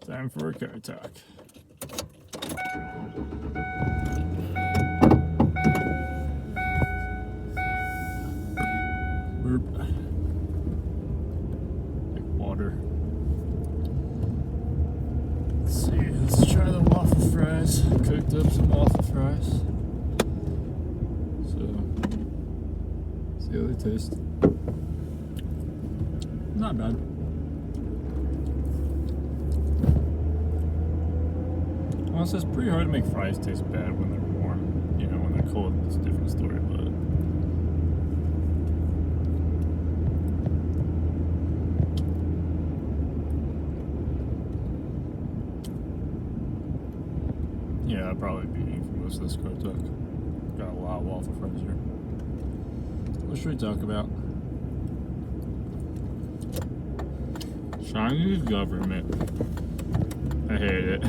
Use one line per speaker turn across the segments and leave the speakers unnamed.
Time for a car talk. Burp. Like water. Let's see. Let's try the waffle fries. Cooked up some waffle fries. So, see how they taste. Not bad. Honestly, it's pretty hard to make fries taste bad when they're warm. You know, when they're cold, it's a different story, but yeah, I'll probably be eating for most of this car talk. Got a lot of waffle fries here. What should we talk about? Chinese government. I hate it.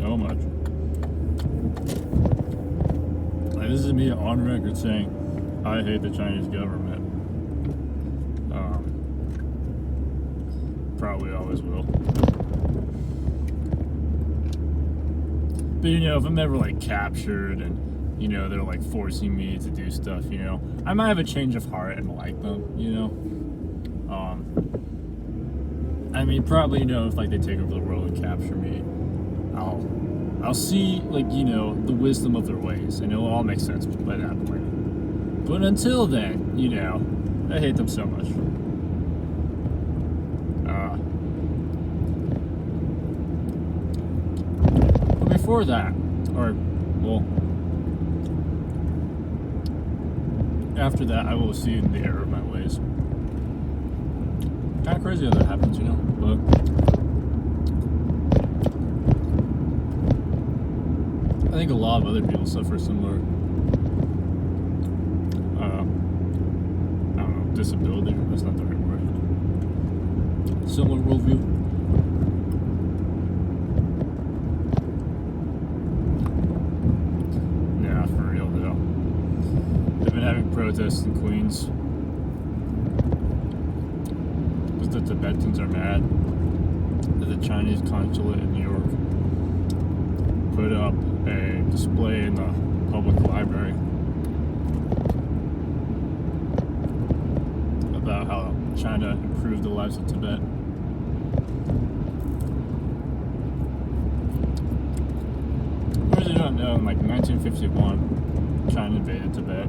So much. Like, this is me on record saying I hate the Chinese government. Probably always will. But you know, if I'm ever like captured and you know they're like forcing me to do stuff, you know, I might have a change of heart and like them, you know. I mean, probably, you know, if like they take over the world and capture me, I'll see, like, you know, the wisdom of their ways, and it'll all make sense by that point. But until then, you know, I hate them so much. But before that, or, well, after that, I will see in the error of my ways. Kind of crazy how that happens, you know, but I think a lot of other people suffer similar, I don't know, disability, that's not the right word, similar worldview. Yeah, for real though. They've been having protests in Queens. The Tibetans are mad that the Chinese consulate in New York put up a display in the public library about how China improved the lives of Tibet. For those who don't know, in like 1951, China invaded Tibet.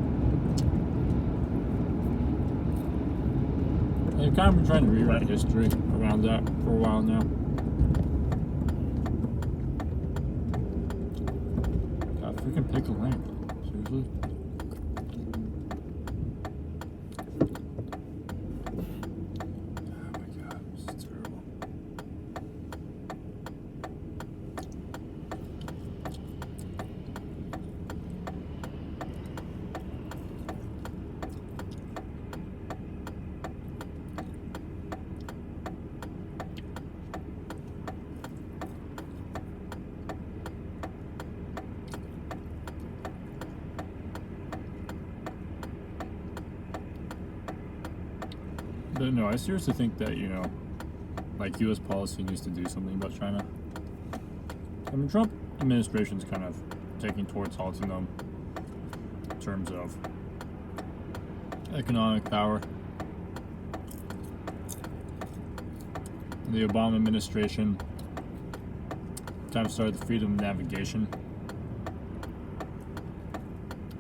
They've kind of been trying to rewrite history around that for a while now. God, freaking pick a lane. Seriously? Oh my god, this is terrible. But no, I seriously think that, you know, like, U.S. policy needs to do something about China. I mean, Trump administration's kind of taking towards halting them in terms of economic power. The Obama administration kind of started the freedom of navigation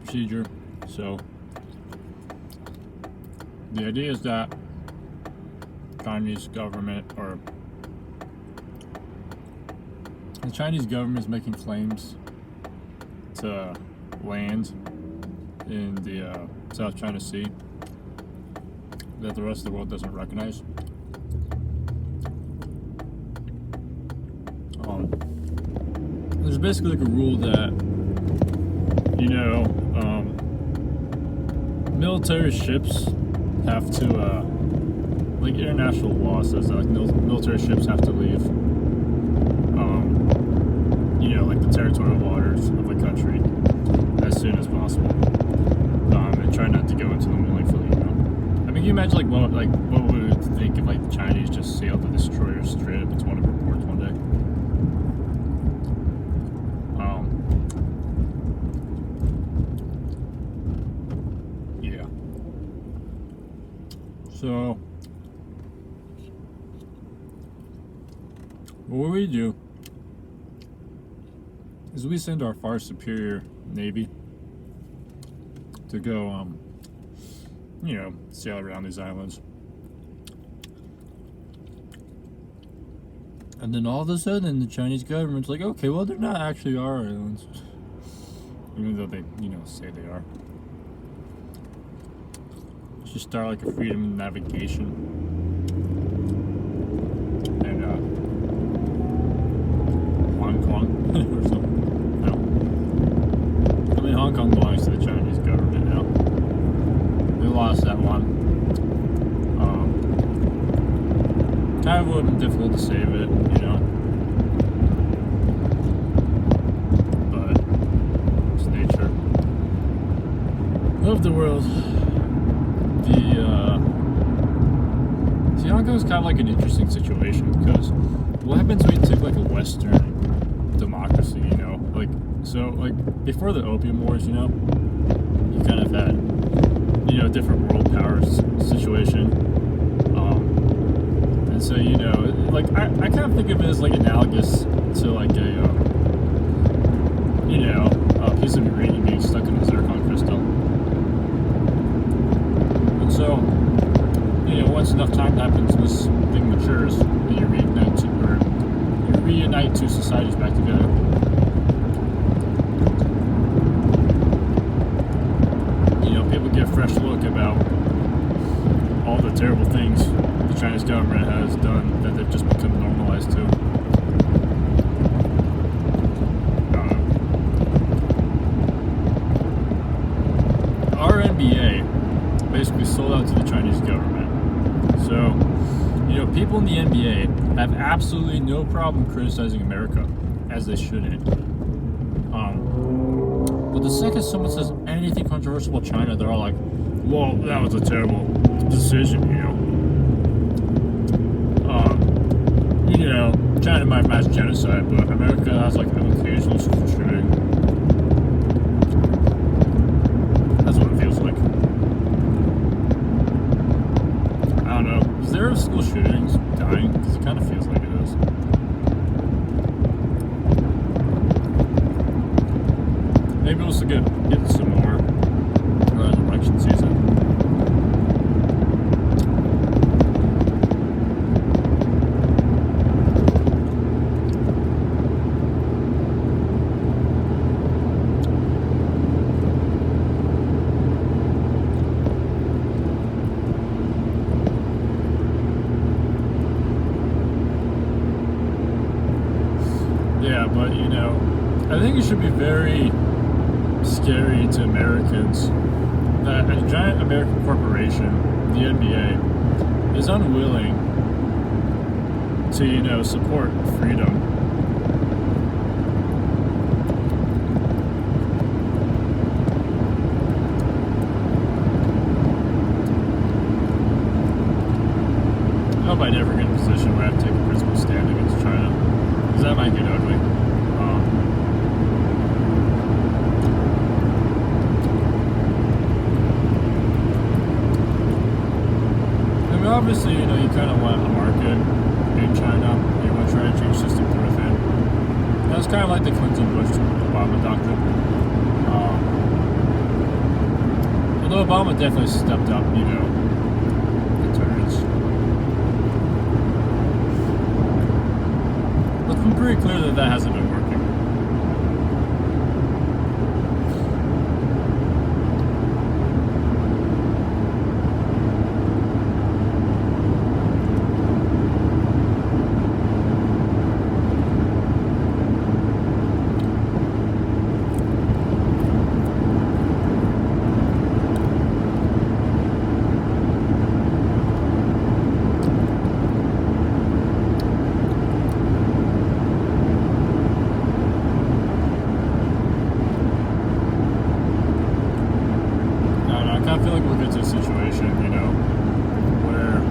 procedure. So the idea is that Chinese government, or the Chinese government, is making claims to land in the South China Sea that the rest of the world doesn't recognize. There's basically like a rule that, you know, military ships have to, like, international law says that, like, military ships have to leave, you know, like, the territorial waters of the country as soon as possible, and try not to go into them willingly, you know. I mean, can you imagine, like, what would it think if, like, the Chinese just sailed the destroyer straight up into one of our ports one day? what we do is we send our far superior navy to go, sail around these islands. And then all of a sudden, the Chinese government's like, okay, well, they're not actually our islands. Even though they, say they are. Let's just start like a freedom of navigation. And, Hong Kong or something. No. I mean, Hong Kong belongs to the Chinese government now. They lost that one. Kind of would have been difficult to save it, but it's nature. Love the world. Hong Kong is kind of like an interesting situation because what happens when you take like a Western democracy, before the Opium Wars, you kind of had, a different world power situation. So, I kind of think of it as like analogous to like a piece of uranium being stuck in a zircon crystal. And so, once enough time happens, this thing matures, and you reunite two societies back together. People get a fresh look about all the terrible things the Chinese government has done that they've just become normalized to. Our NBA basically sold out to the Chinese government. So, people in the NBA have absolutely no problem criticizing America, as they shouldn't. But the second someone says anything controversial about China, they're all like, well, that was a terrible decision, China might mass genocide, but America has like an occasional school shooting. That's what it feels like. I don't know. Is there school shootings dying? Because it kind of feels like it is. Maybe we'll get some more election season. Yeah, but I think it should be very scary to Americans that a giant American corporation, the NBA, is unwilling to, support freedom. I hope I never get in a position where I have to take a principled stand against China, because that might get ugly. Obviously, you kind of want a market in China. You want to try to change the system through within. That's kind of like the Clinton-Bush-Obama doctrine. Although Obama definitely stepped up, deterrence. But it's been pretty clear that hasn't been working. I feel like we'll get to a situation, where,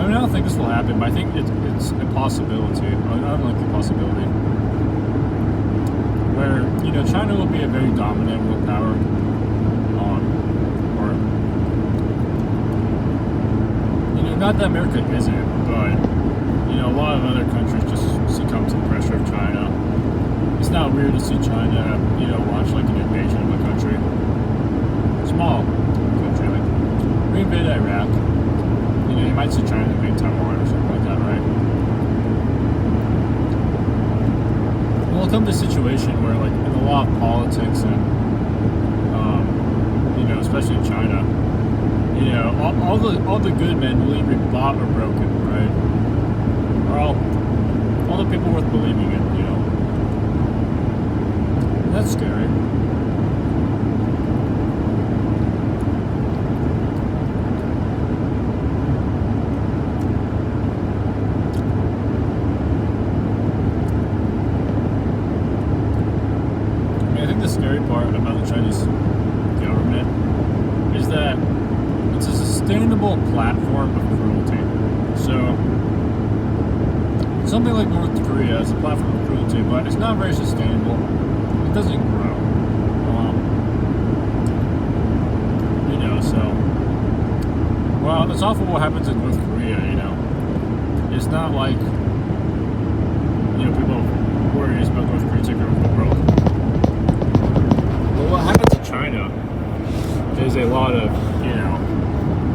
I don't think this will happen, but I think it's a possibility. I don't like the possibility. Where, China will be a very dominant world power, not that America isn't, but, a lot of other countries just scary to see China, launch like an invasion of a country. Small country, like reinvade Iraq. You might see China invade Taiwan or something like that, right? Well, it'll come to a situation where, like, in the law of politics and, especially in China, all the good men will either be bought or broken, right? Or all the people worth believing in, That's scary. I think the scary part about the Chinese government is that it's a sustainable platform of cruelty. So, something like North Korea is a platform of cruelty, but it's not very sustainable. It doesn't grow. Well, it's awful what happens in North Korea, It's not like, people worry about North Korea taking over the world. Well, what happens in China is a lot of,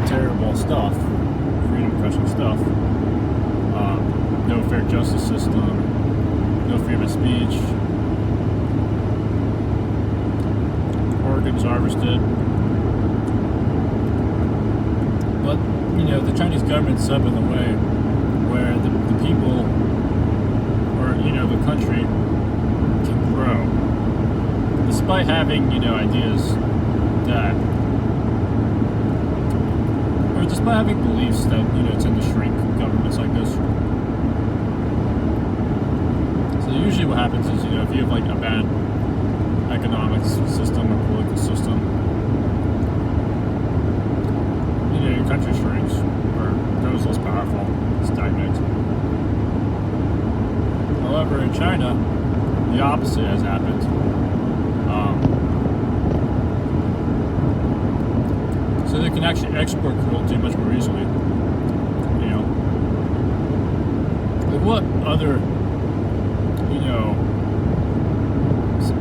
terrible stuff, freedom-crushing stuff. No fair justice system, no freedom of speech, organs harvested. But, the Chinese government's set up in a way where the people, or, the country, can grow. Despite having, ideas that, or despite having beliefs that, tend to shrink governments like this. So usually what happens is, if you have, like, a bad economic system or political system, your country shrinks, or grows less powerful, stagnates. However, in China, the opposite has happened. So they can actually export cruelty much more easily. Like what other,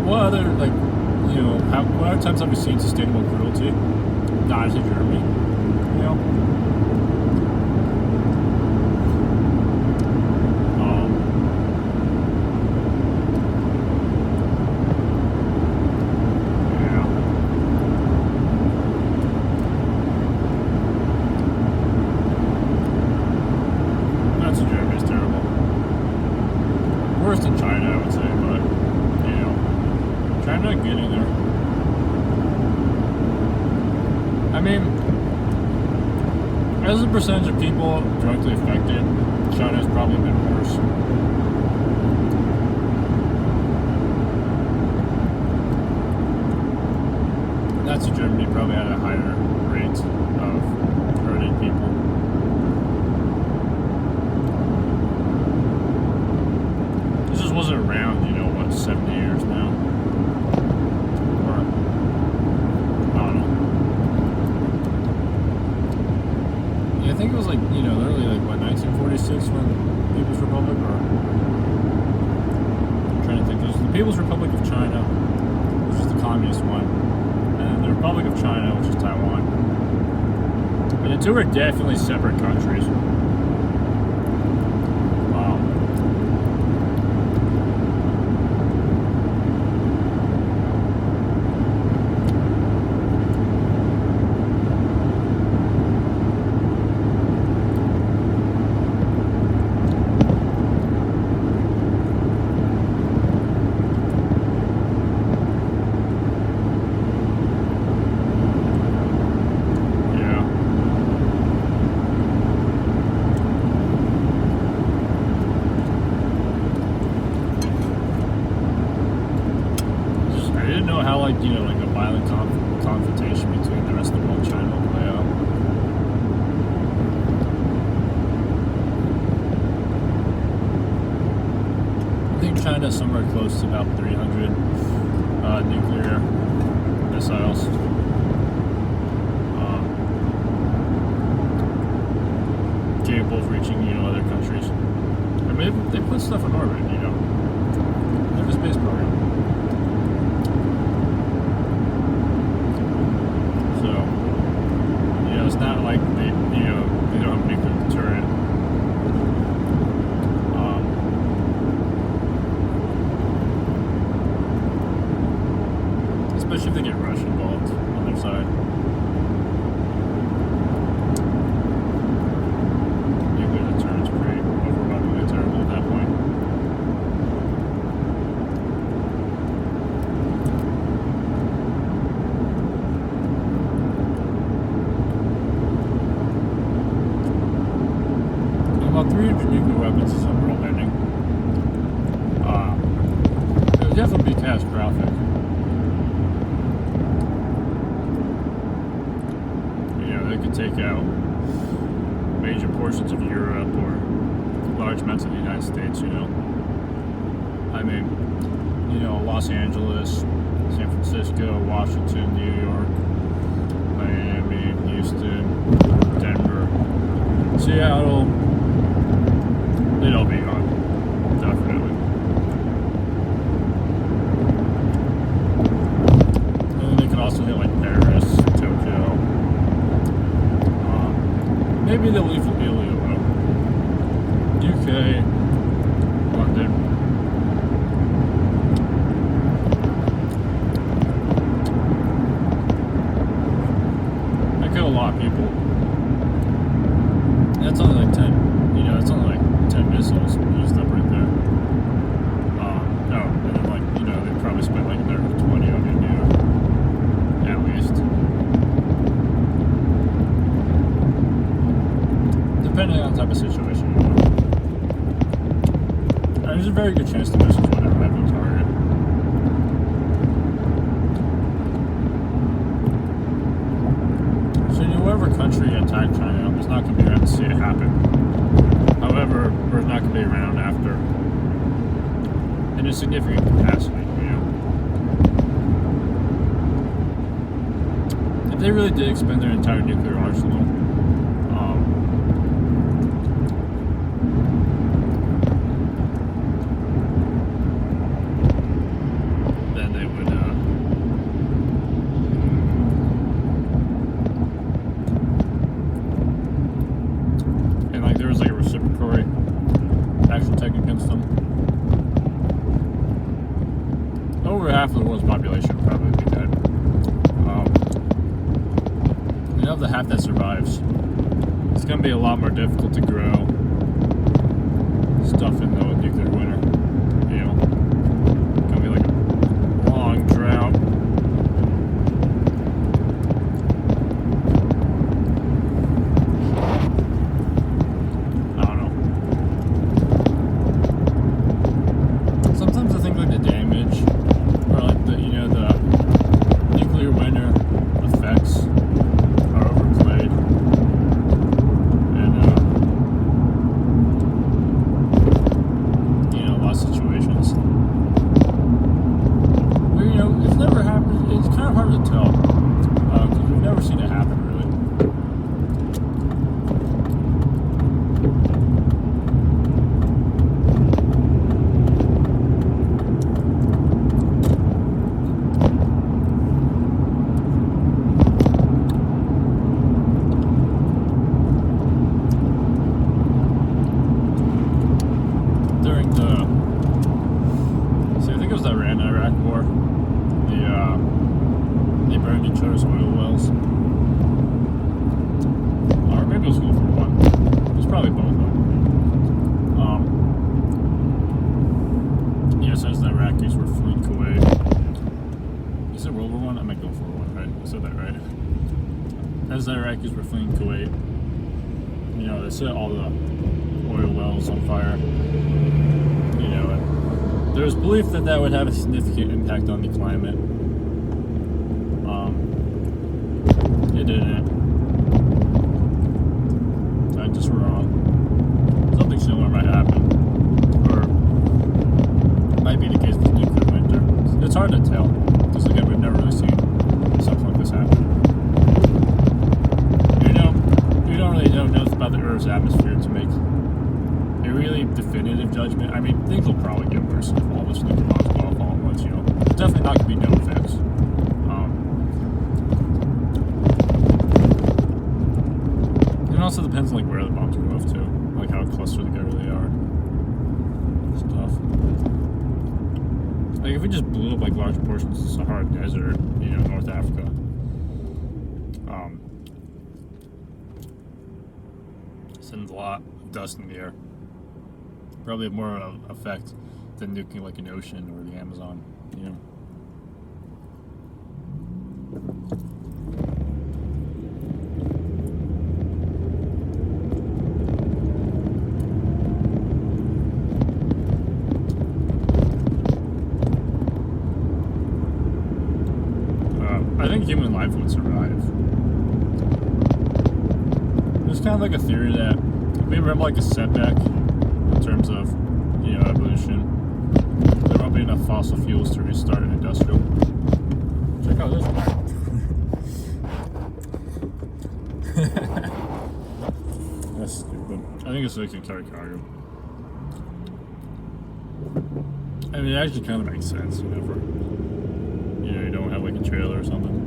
what other times have we seen sustainable cruelty? Nazi Germany, Nazi Germany is terrible. Worse than China, I would say, but, China getting there. I mean, as a percentage of people directly affected, China's probably been worse. Nazi Germany probably had a higher rate of hurting people. This just wasn't around, 70 years now? Or, I don't know. Yeah, I think it was literally 1946 when People's Republic, or I'm trying to think. There's the People's Republic of China, which is the communist one, and the Republic of China, which is Taiwan. And the two are definitely separate countries. How a violent confrontation between the rest of the world and China will play out. I think China's somewhere close to about 300 nuclear missiles. Capable of reaching, other countries. I mean, they put stuff in orbit, They have a space program. especially if they get Russia involved on their side. Nuclear deterrence pretty overwhelmingly terrible at that point. About 300 nuclear weapons is a world ending. It would definitely be catastrophic. They could take out major portions of Europe or large amounts of the United States, I mean, Los Angeles, San Francisco, Washington, New York, Miami, Houston, Denver, Seattle. They'd all be gone, definitely. And then they could also hit like Paris, Tokyo. Maybe they'll leave Italy alone. UK, London. That killed a lot of people. That's only like 10. That's only like 10 missiles used up right there. And then they probably spent like another 20 on India, at least. Depending on the type of situation, There's a very good chance the missiles would never have been targeted. So whatever country attacked China is not going to be around to see it happen. However, we're not going to be around after in a significant capacity, If they really did expend their entire nuclear arsenal, then they would, and like there was like a reciprocatory action taken against them. Over half of the world's population would probably be dead. And of the half that survives, it's going to be a lot more difficult to grow stuff in the nuclear winter. It's going to be like a long drought. I don't know. Sometimes I think like the damage, or like the nuclear winter effects are overplayed, and a lot of situations. But it's never happened. It's kind of hard to tell because we've never seen it happen really. I think it was the Iran-Iraq war. They burned each other's oil wells. Or maybe it was Gulf War I. It was probably both of them. As the Iraqis were fleeing Kuwait. Is it World War I? I meant Gulf War I, right? I said that right. As the Iraqis were fleeing Kuwait, they set all the oil wells on fire. There was belief that that would have a significant impact on the climate. It didn't. I just were wrong. Something similar might happen. Or might be the case with nuclear winter. It's hard to tell. Because again, we've never really seen something like this happen. We don't really know enough about the Earth's atmosphere to make a really definitive judgment. I mean, things will probably get worse if all this nuclear bombs go off all at once, There's definitely not going to be no effects. It also depends on like where the bombs go off to, like how close together they are. Stuff. Like if if we just blew up like large portions of the Sahara Desert, North Africa, sends a lot of dust in the air. Probably have more of an effect than nuking like an ocean or the Amazon, I think human life would survive. There's kind of like a theory that if we remember like a setback in terms of, evolution, there won't be enough fossil fuels to restart an industrial. Check out this one. That's stupid. I think it's so it can carry cargo. I mean, it actually kind of makes sense, for, you don't have like a trailer or something.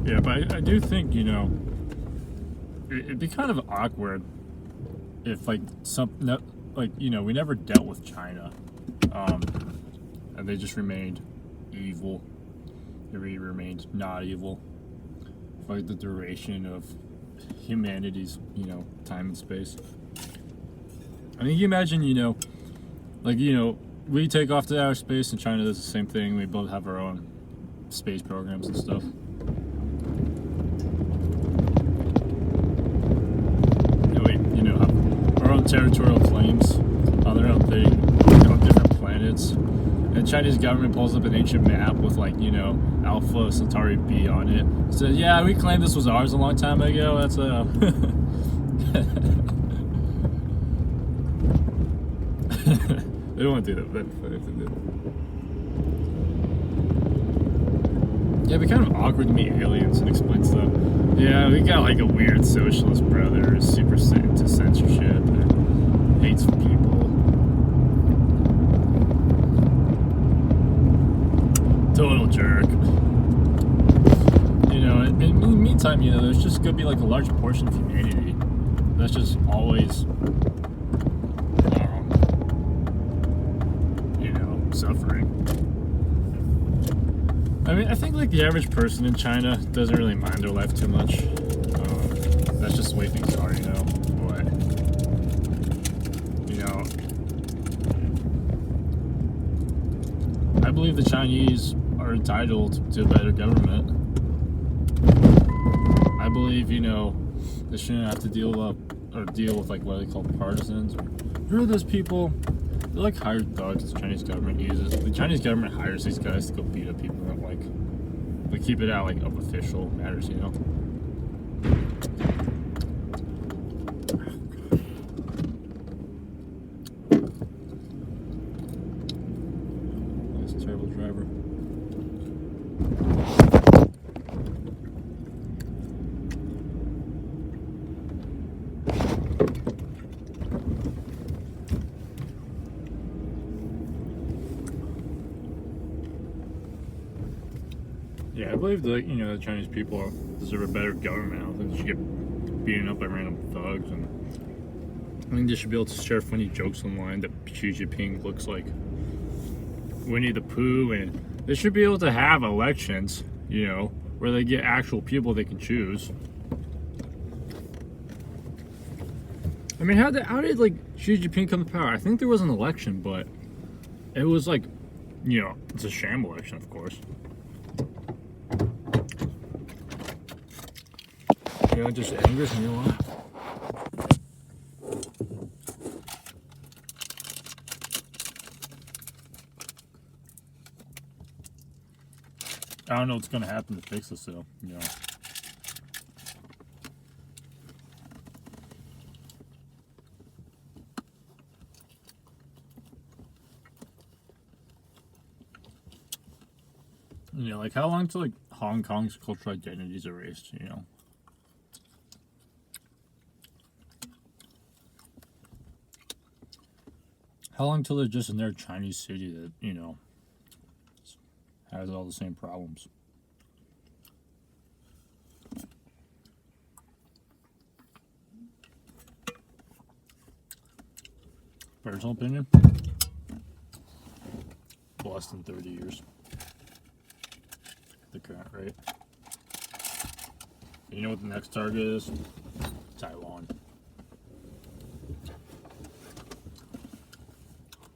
Yeah, but I do think, it'd be kind of awkward if, we never dealt with China, and they just remained evil. They remained not evil for the duration of humanity's, time and space. I mean, you imagine, we take off to outer space and China does the same thing. We both have our own space programs and stuff. Our own territorial claims on their own thing, on different planets. And Chinese government pulls up an ancient map with Alpha Centauri B on it. Says, yeah, we claimed this was ours a long time ago. That's they don't want to do that, but if they did. Yeah, it'd be kind of awkward to meet aliens and explain stuff. Yeah, we got like a weird socialist brother who's super into censorship and hates people. Total jerk. In the meantime, there's just gonna be like a large portion of humanity that's just always, suffering. I mean, I think like the average person in China doesn't really mind their life too much. That's just the way things are, But I believe the Chinese are entitled to a better government. I believe, they shouldn't have to deal with like what they call partisans. Who are those people? They're like hired thugs the Chinese government uses. The Chinese government hires these guys to go beat up people that they keep it out of official matters, That's a terrible driver. Yeah, I believe that the Chinese people deserve a better government. I don't think they should get beaten up by random thugs, and I think they should be able to share funny jokes online that Xi Jinping looks like Winnie the Pooh, and they should be able to have elections, where they get actual people they can choose. I mean, how did Xi Jinping come to power? I think there was an election, but it was it's a sham election, of course. It just angers me a lot. I don't know what's going to happen to fix this, though. How long till Hong Kong's cultural identity is erased? How long till they're just in their Chinese city that, has all the same problems? Personal opinion? Less than 30 years. The current rate. You know what the next target is? Taiwan.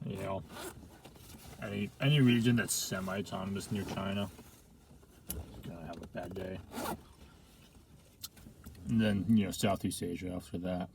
You know, any region that's semi-autonomous near China is gonna have a bad day. And then, Southeast Asia after that.